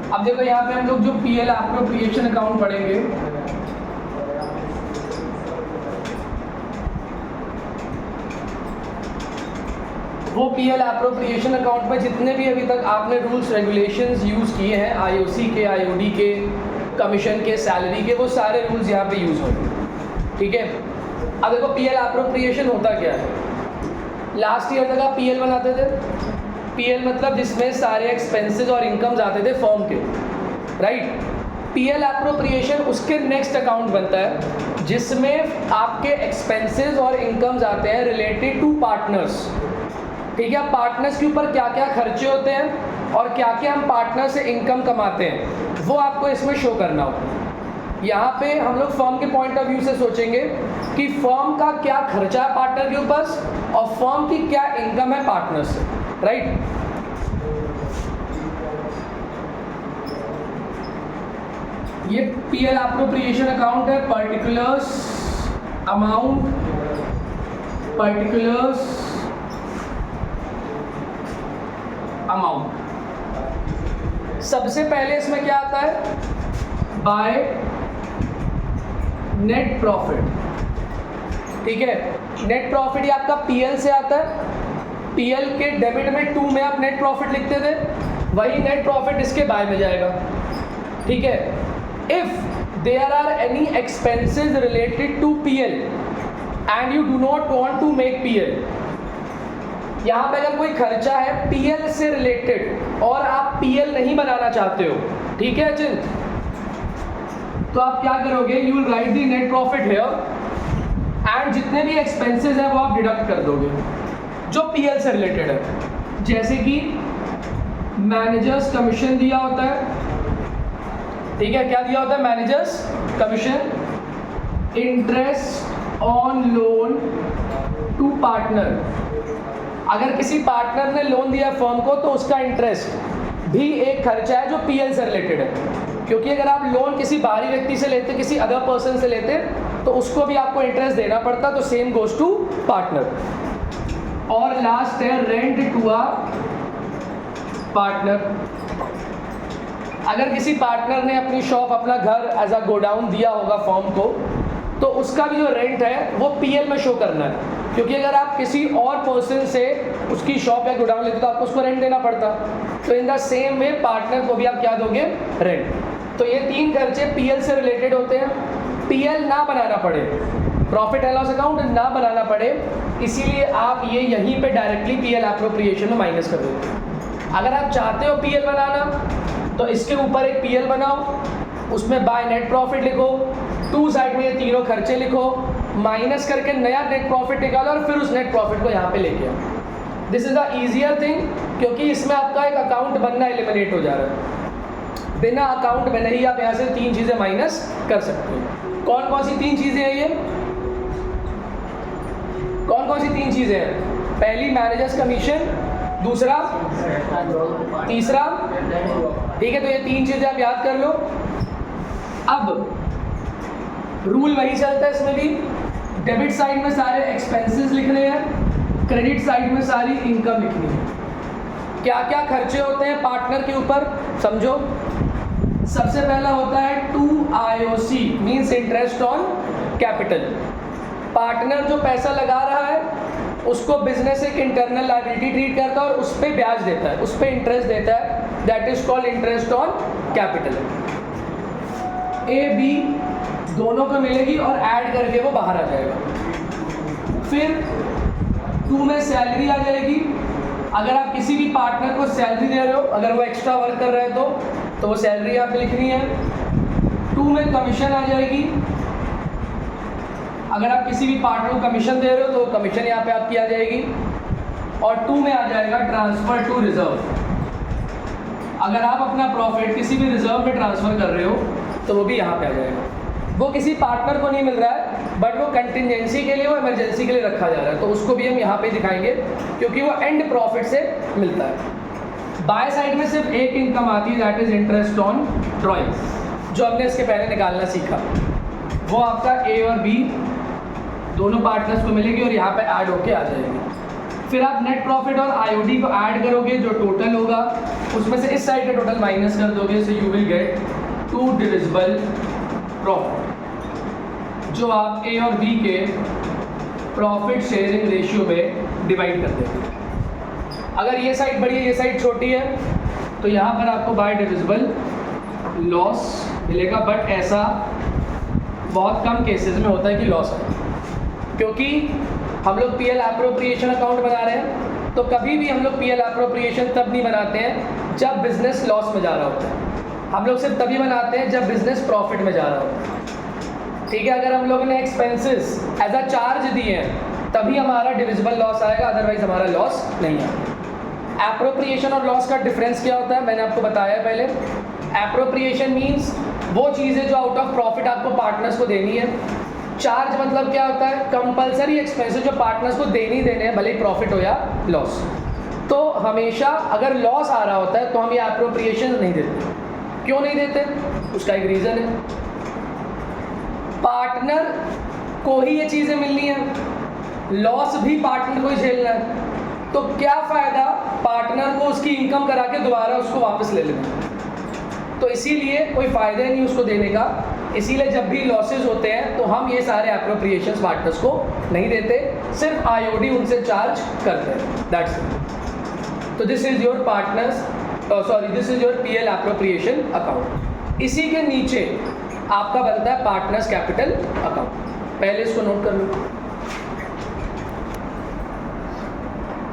अब देखो यहाँ पे हम लोग जो पीएल एप्रोप्रिएशन अकाउंट पढ़ेंगे, वो पीएल एप्रोप्रिएशन अकाउंट में जितने भी अभी तक आपने रूल्स रेगुलेशंस यूज़ किए हैं, आईओसी के, आईओडी के, कमीशन के, सैलरी के, वो सारे रूल्स यहाँ पे यूज़ होंगे। ठीक है। अब देखो पीएल एप्रोप्रिएशन होता क्या है। लास्ट ईयर तक आप पीएल बनाते थे। पीएल मतलब जिसमें सारे एक्सपेंसेस और इनकम्स आते थे फर्म के, राइट। पीएल एप्रोप्रिएशन उसके नेक्स्ट अकाउंट बनता है जिसमें आपके एक्सपेंसेस और इनकम्स आते हैं रिलेटेड टू पार्टनर्स। ठीक है। पार्टनर्स के ऊपर क्या क्या खर्चे होते हैं और क्या क्या हम पार्टनर से इनकम कमाते हैं, वो आपको इसमें शो करना होगा। यहाँ पे हम लोग फर्म के पॉइंट ऑफ व्यू से सोचेंगे कि फर्म का क्या खर्चा है पार्टनर के ऊपर और फर्म की क्या इनकम है पार्टनर से, राइट। ये पीएल एप्रोप्रिएशन अकाउंट है। Particulars amount, particulars amount. सबसे पहले इसमें क्या आता है, बाय नेट प्रॉफिट। ठीक है। नेट प्रॉफिट ये आपका पीएल से आता है। पीएल के डेबिट में 2 में आप नेट प्रॉफिट लिखते थे, वही नेट प्रॉफिट इसके बाय में जाएगा। ठीक है। If there are any expenses related to PL and you do not want to make PL, यहाँ पे अगर कोई खर्चा है पीएल से रिलेटेड और आप पीएल नहीं बनाना चाहते हो, ठीक है अचिंत, तो आप क्या करोगे, you will write the net profit here and जितने भी एक्सपेंसेस हैं वो आप डिडक्ट कर दोगे जो पीएल से रिलेटेड है। जैसे कि मैनेजर्स कमीशन दिया होता है। ठीक है। क्या दिया होता है, managers commission, interest on loan to partner. अगर किसी पार्टनर ने लोन दिया फर्म को तो उसका इंटरेस्ट भी एक खर्चा है जो पीएल से रिलेटेड है, क्योंकि अगर आप लोन किसी बाहरी व्यक्ति से लेते, किसी अदर पर्सन से लेते, तो उसको भी आपको इंटरेस्ट देना पड़ता, तो सेम गोज टू पार्टनर। और लास्ट है रेंट टू अ पार्टनर। अगर किसी पार्टनर ने अपनी शॉप, अपना घर एज अ गोडाउन दिया होगा फर्म को, तो उसका भी जो रेंट है वो पीएल में शो करना है, क्योंकि अगर आप किसी और पर्सन से उसकी शॉप या गोडाउन लेते तो आपको उसको रेंट देना पड़ता। तो in the same way partner को भी आप क्या दोगे, रेंट। तो ये 3 खर्चे पीएल से रिलेटेड होते हैं। पीएल ना बनाना पड़े, प्रॉफिट एंड लॉस अकाउंट ना बनाना पड़े, इसीलिए आप ये यहीं पे डायरेक्टली पीएल एप्रोप्रिएशन में माइनस कर देते। अगर आप चाहते हो पीएल बनाना तो इसके ऊपर एक पीएल बनाओ, उसमें बाय नेट प्रॉफिट लिखो, 2 साइड में ये तीनों खर्चे लिखो, माइनस करके नया नेट प्रॉफिट निकालो और फिर उस नेट प्रॉफिट को यहाँ पे लेके आओ। This is the easier thing, क्योंकि इसमें आपका एक अकाउंट बनना एलिमिनेट हो जा रहा है। बिना अकाउंट बने ही आप यहाँ से 3 चीज़ें माइनस कर सकते हो। कौन कौन सी 3 चीज़ें हैं ये, कौन कौन सी 3 चीज़ें हैं? पहली मैनेजर्स कमीशन, दूसरा, तीसरा। ठीक है। तो ये 3 चीज़ें आप याद कर लो। अब रूल वही चलता है इसमें भी, डेबिट साइड में सारे एक्सपेंसेस लिखने हैं, क्रेडिट साइड में सारी इनकम लिखनी है। क्या क्या खर्चे होते हैं पार्टनर के ऊपर समझो। सबसे पहला होता है 2IOC means interest on capital. Partner जो पैसा लगा रहा है उसको बिजनेस एक इंटरनल लायबिलिटी ट्रीट करता है और उस पर ब्याज देता है, उस पर इंटरेस्ट देता है, that is called interest on capital. AB दोनों को मिलेगी और ऐड करके वो बाहर आ जाएगा। फिर 2 में सैलरी आ जाएगी। अगर आप किसी भी पार्टनर को सैलरी दे रहे हो, अगर वो एक्स्ट्रा वर्क कर रहे हैं तो वो सैलरी आप लिखनी है। 2 में कमीशन आ जाएगी। अगर आप किसी भी पार्टनर को कमीशन दे रहे हो तो कमीशन यहाँ पे आपकी आ जाएगी। और 2 में आ जाएगा ट्रांसफर टू रिजर्व। अगर आप अपना प्रॉफिट किसी भी रिजर्व में ट्रांसफर कर रहे हो तो वो भी यहाँ पे आ जाएगा। वो किसी पार्टनर को नहीं मिल रहा है, बट वो कंटिजेंसी के लिए, वो इमरजेंसी के लिए रखा जा रहा है, तो उसको भी हम यहाँ पे दिखाएंगे क्योंकि वो एंड प्रॉफिट से मिलता है। बाय साइड में सिर्फ एक इनकम आती है, that is interest on drawing, जो हमने इसके पहले निकालना सीखा। वो आपका A और B दोनों पार्टनर्स को मिलेगी और यहाँ पे ऐड होके आ जाएगी। फिर आप नेट प्रॉफिट और आईओडी को ऐड करोगे, जो टोटल होगा उसमें से इस साइड का टोटल माइनस कर दोगे, so you will get 2 divisible profit, जो आप ए और बी के प्रॉफिट शेयरिंग रेशियो में डिवाइड कर देंगे। अगर ये साइड बड़ी है ये साइड छोटी है तो यहाँ पर आपको बाय डिविजिबल लॉस मिलेगा, बट ऐसा बहुत कम केसेस में होता है कि लॉस है, क्योंकि हम लोग पीएल एप्रोप्रिएशन अकाउंट बना रहे हैं। तो कभी भी हम लोग पीएल एप्रोप्रिएशन तब नहीं बनाते हैं जब बिजनेस लॉस में जा रहा होता है, हम लोग सिर्फ तभी बनाते हैं जब बिजनेस प्रॉफिट में जा रहा होता है। ठीक है, अगर हम लोगों ने एक्सपेंसेस एज अ चार्ज दिए हैं तभी हमारा डिविजिबल लॉस आएगा, अदरवाइज हमारा लॉस नहीं आएगा। एप्रोप्रिएशन और लॉस का डिफरेंस क्या होता है मैंने आपको बताया पहले। एप्रोप्रिएशन मीन्स वो चीज़ें जो आउट ऑफ प्रॉफिट आपको पार्टनर्स को देनी है। चार्ज मतलब क्या होता है, कंपलसरी एक्सपेंसेस जो पार्टनर्स को देने हैं, भले ही प्रॉफिट हो या लॉस। तो हमेशा अगर लॉस आ रहा होता है तो हम ये एप्रोप्रिएशन नहीं देते। क्यों नहीं देते, उसका एक रीज़न है, पार्टनर को ही ये चीज़ें मिलनी है, लॉस भी पार्टनर को ही झेलना है। तो क्या फ़ायदा पार्टनर को उसकी इनकम करा के दोबारा उसको वापस ले लेना, तो इसीलिए कोई फ़ायदा नहीं उसको देने का। इसीलिए जब भी लॉसेस होते हैं तो हम ये सारे एप्रोप्रिएशंस पार्टनर्स को नहीं देते, सिर्फ आईओडी उनसे चार्ज करते हैं, दैट्स इट। तो this is your partners this is your PL appropriation account. इसी के नीचे आपका बनता है पार्टनर्स कैपिटल अकाउंट। पहले इसको नोट कर लो।